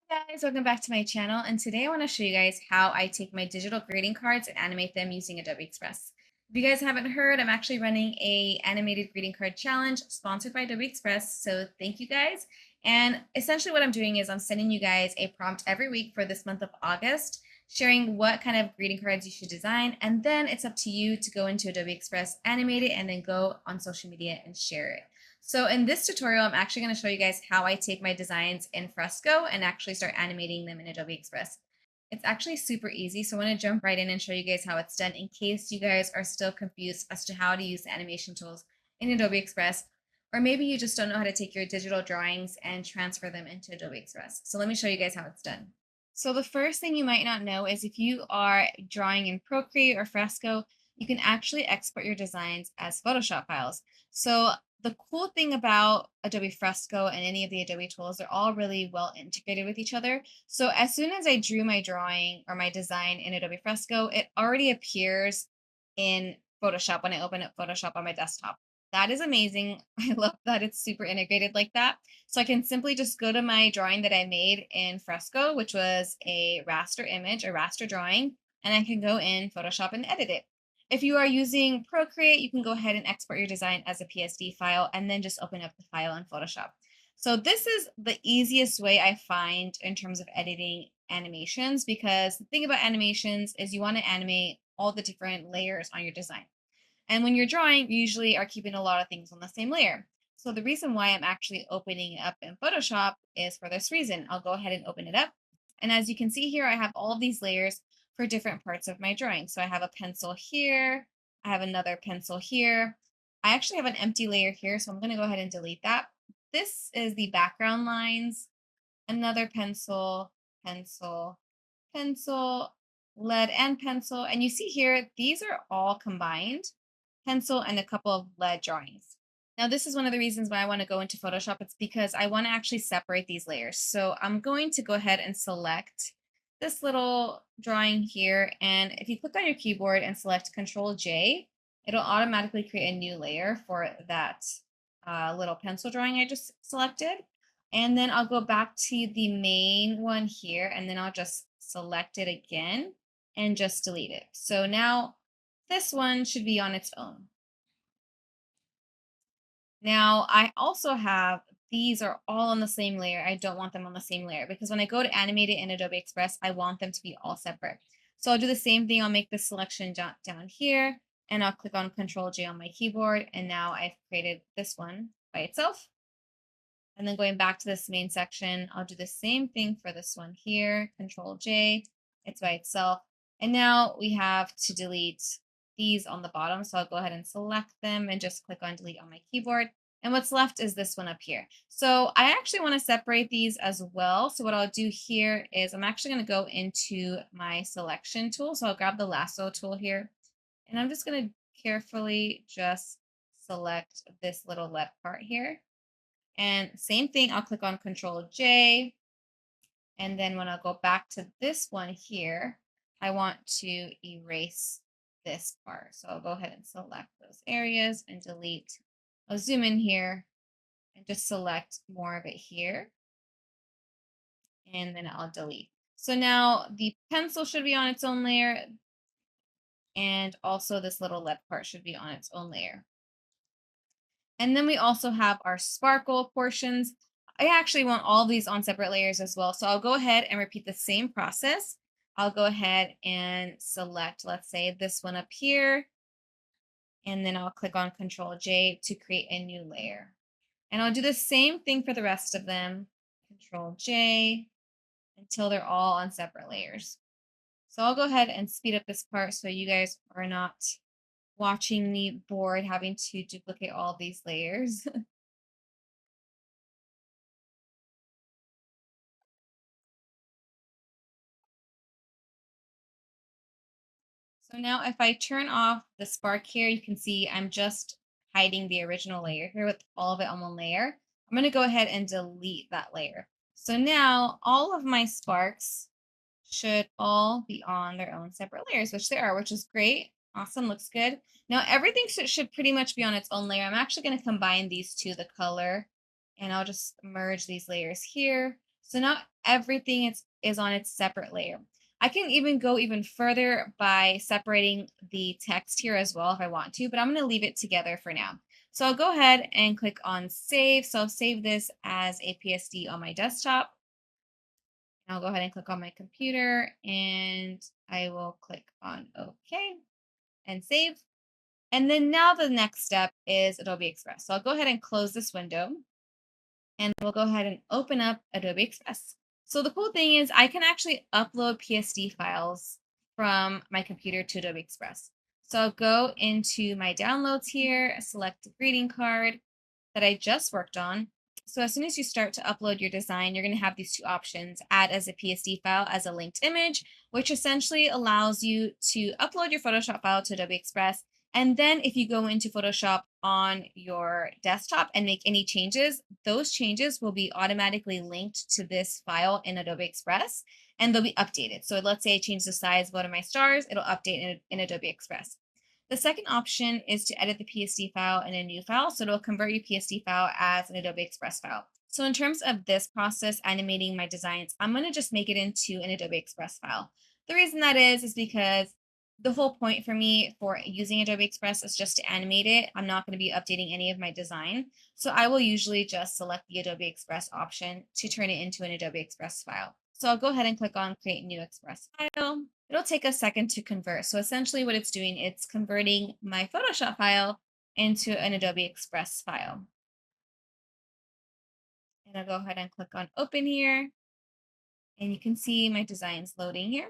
Hey guys, welcome back to my channel, and today I want to show you guys how I take my digital greeting cards and animate them using Adobe Express. If you guys haven't heard, I'm actually running a animated greeting card challenge sponsored by Adobe Express, so thank you guys. And essentially what I'm doing is I'm sending you guys a prompt every week for this month of August, sharing what kind of greeting cards you should design, and then it's up to you to go into Adobe Express, animate it, and then go on social media and share it. So in this tutorial, I'm actually going to show you guys how I take my designs in Fresco and actually start animating them in Adobe Express. It's actually super easy, so I want to jump right in and show you guys how it's done in case you guys are still confused as to how to use the animation tools in Adobe Express, or maybe you just don't know how to take your digital drawings and transfer them into Adobe Express. So let me show you guys how it's done. So the first thing you might not know is if you are drawing in Procreate or Fresco, you can actually export your designs as Photoshop files. So the cool thing about Adobe Fresco and any of the Adobe tools, they're all really well integrated with each other. So as soon as I drew my drawing or my design in Adobe Fresco, it already appears in Photoshop when I open up Photoshop on my desktop. That is amazing. I love that it's super integrated like that. So I can simply just go to my drawing that I made in Fresco, which was a raster image, a raster drawing, and I can go in Photoshop and edit it. If you are using Procreate, you can go ahead and export your design as a PSD file and then just open up the file in Photoshop. So this is the easiest way I find in terms of editing animations, because the thing about animations is you want to animate all the different layers on your design. And when you're drawing, you usually are keeping a lot of things on the same layer. So the reason why I'm actually opening it up in Photoshop is for this reason. I'll go ahead and open it up. And as you can see here, I have all of these layers for different parts of my drawing. So I have a pencil here. I have another pencil here. I actually have an empty layer here, so I'm going to go ahead and delete that. This is the background lines, another pencil, pencil, pencil, lead, and pencil. And you see here, these are all combined, pencil and a couple of lead drawings. Now, this is one of the reasons why I want to go into Photoshop. It's because I want to actually separate these layers. So I'm going to go ahead and select this little drawing here. And if you click on your keyboard and select Control J, it'll automatically create a new layer for that little pencil drawing I just selected. And then I'll go back to the main one here, and then I'll just select it again and just delete it. So now this one should be on its own. Now I also have, these are all on the same layer. I don't want them on the same layer because when I go to animate it in Adobe Express, I want them to be all separate. So I'll do the same thing. I'll make the selection down here and I'll click on Control J on my keyboard. And now I've created this one by itself. And then going back to this main section, I'll do the same thing for this one here, Control J, it's by itself. And now we have to delete these on the bottom. So I'll go ahead and select them and just click on delete on my keyboard. And what's left is this one up here. So I actually want to separate these as well. So what I'll do here is I'm actually going to go into my selection tool. So I'll grab the lasso tool here, and I'm just going to carefully just select this little left part here. And same thing, I'll click on Control J. And then when I go back to this one here, I want to erase this part. So I'll go ahead and select those areas and delete. I'll zoom in here and just select more of it here. And then I'll delete. So now the pencil should be on its own layer. And also this little left part should be on its own layer. And then we also have our sparkle portions. I actually want all these on separate layers as well. So I'll go ahead and repeat the same process. I'll go ahead and select, let's say, this one up here. And then I'll click on Control J to create a new layer. And I'll do the same thing for the rest of them. Control J until they're all on separate layers. So I'll go ahead and speed up this part so you guys are not watching me bored having to duplicate all these layers. So now if I turn off the spark here, you can see I'm just hiding the original layer here with all of it on one layer. I'm going to go ahead and delete that layer. So now all of my sparks should all be on their own separate layers, which they are, which is great. Awesome, looks good. Now everything should pretty much be on its own layer. I'm actually going to combine these two, the color, and I'll just merge these layers here. So now everything is on its separate layer. I can even go even further by separating the text here as well if I want to, but I'm going to leave it together for now. So I'll go ahead and click on save. So I'll save this as a PSD on my desktop. I'll go ahead and click on my computer and I will click on OK and save. And then now the next step is Adobe Express. So I'll go ahead and close this window and we'll go ahead and open up Adobe Express. So the cool thing is I can actually upload PSD files from my computer to Adobe Express. So I'll go into my downloads here, select the greeting card that I just worked on. So as soon as you start to upload your design, you're going to have these two options: add as a PSD file as a linked image, which essentially allows you to upload your Photoshop file to Adobe Express. And then if you go into Photoshop on your desktop and make any changes, those changes will be automatically linked to this file in Adobe Express and they'll be updated. So let's say I change the size of one of my stars, it'll update in Adobe Express. The second option is to edit the PSD file in a new file. So it'll convert your PSD file as an Adobe Express file. So in terms of this process, animating my designs, I'm going to just make it into an Adobe Express file. The reason that is because the whole point for me for using Adobe Express is just to animate it. I'm not going to be updating any of my design. So I will usually just select the Adobe Express option to turn it into an Adobe Express file. So I'll go ahead and click on Create New Express File. It'll take a second to convert. So essentially what it's doing, it's converting my Photoshop file into an Adobe Express file. And I'll go ahead and click on Open here. And you can see my designs loading here.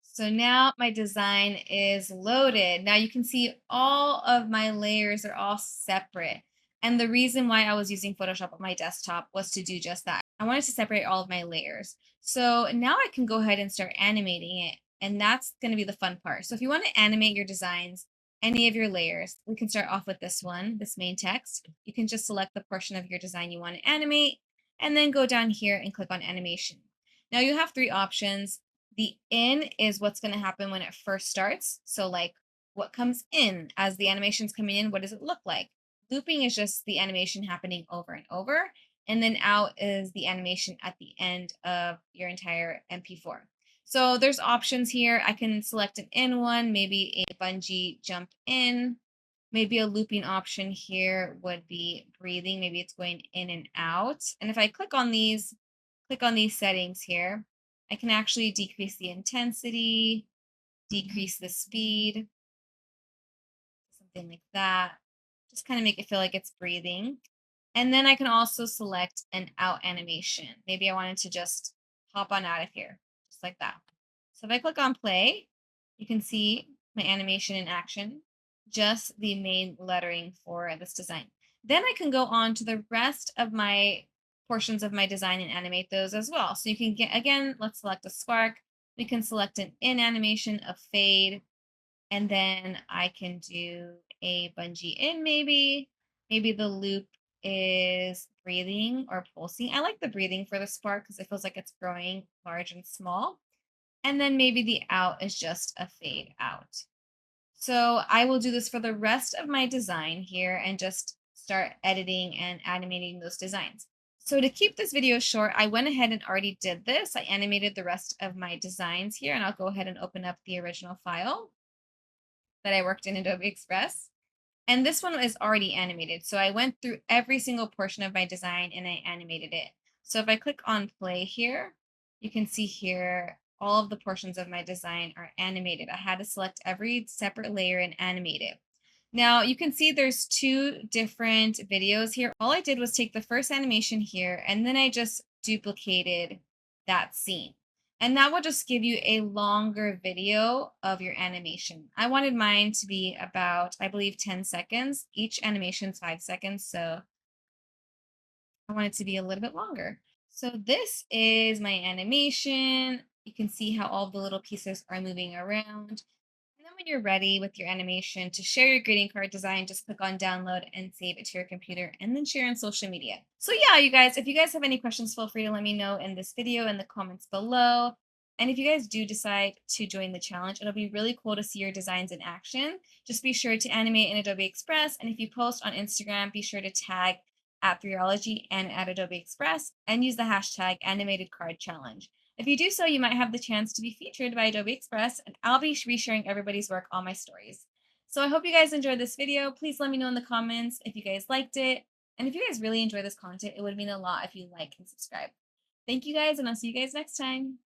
So now my design is loaded. Now you can see all of my layers are all separate. And the reason why I was using Photoshop on my desktop was to do just that. I wanted to separate all of my layers. So now I can go ahead and start animating it. And that's going to be the fun part. So if you want to animate your designs, any of your layers, we can start off with this one, this main text. You can just select the portion of your design you want to animate and then go down here and click on animation. Now you have three options. The in is what's going to happen when it first starts. So like what comes in as the animation's coming in, what does it look like? Looping is just the animation happening over and over. And then out is the animation at the end of your entire MP4. So there's options here. I can select an in one, maybe a bungee jump in. Maybe a looping option here would be breathing. Maybe it's going in and out. And if I click on these settings here, I can actually decrease the intensity, decrease the speed, something like that. Just kind of make it feel like it's breathing. And then I can also select an out animation. Maybe I wanted to just hop on out of here, just like that. So if I click on play, you can see my animation in action, just the main lettering for this design. Then I can go on to the rest of my portions of my design and animate those as well. So you can get, again, let's select a spark. We can select an in animation, a fade, and then I can do a bungee in maybe. Maybe the loop is breathing or pulsing. I like the breathing for the spark because it feels like it's growing large and small. And then maybe the out is just a fade out. So I will do this for the rest of my design here and just start editing and animating those designs. So to keep this video short, I went ahead and already did this. I animated the rest of my designs here, and I'll go ahead and open up the original file that I worked in Adobe Express. And this one is already animated. So I went through every single portion of my design and I animated it. So if I click on play here, you can see here all of the portions of my design are animated. I had to select every separate layer and animate it. Now you can see there's two different videos here. All I did was take the first animation here and then I just duplicated that scene. And that will just give you a longer video of your animation. I wanted mine to be about, I believe, 10 seconds. Each animation is 5 seconds, so I want it to be a little bit longer. So this is my animation. You can see how all the little pieces are moving around. And then when you're ready with your animation to share your greeting card design, just click on download and save it to your computer and then share on social media. So yeah, you guys, if you guys have any questions, feel free to let me know in this video in the comments below. And if you guys do decide to join the challenge, it'll be really cool to see your designs in action. Just be sure to animate in Adobe Express. And if you post on Instagram, be sure to tag at Threeologie and at Adobe Express and use the hashtag animated card challenge. If you do so, you might have the chance to be featured by Adobe Express, and I'll be resharing everybody's work on my stories. So I hope you guys enjoyed this video. Please let me know in the comments if you guys liked it. And if you guys really enjoy this content, it would mean a lot if you like and subscribe. Thank you guys, and I'll see you guys next time.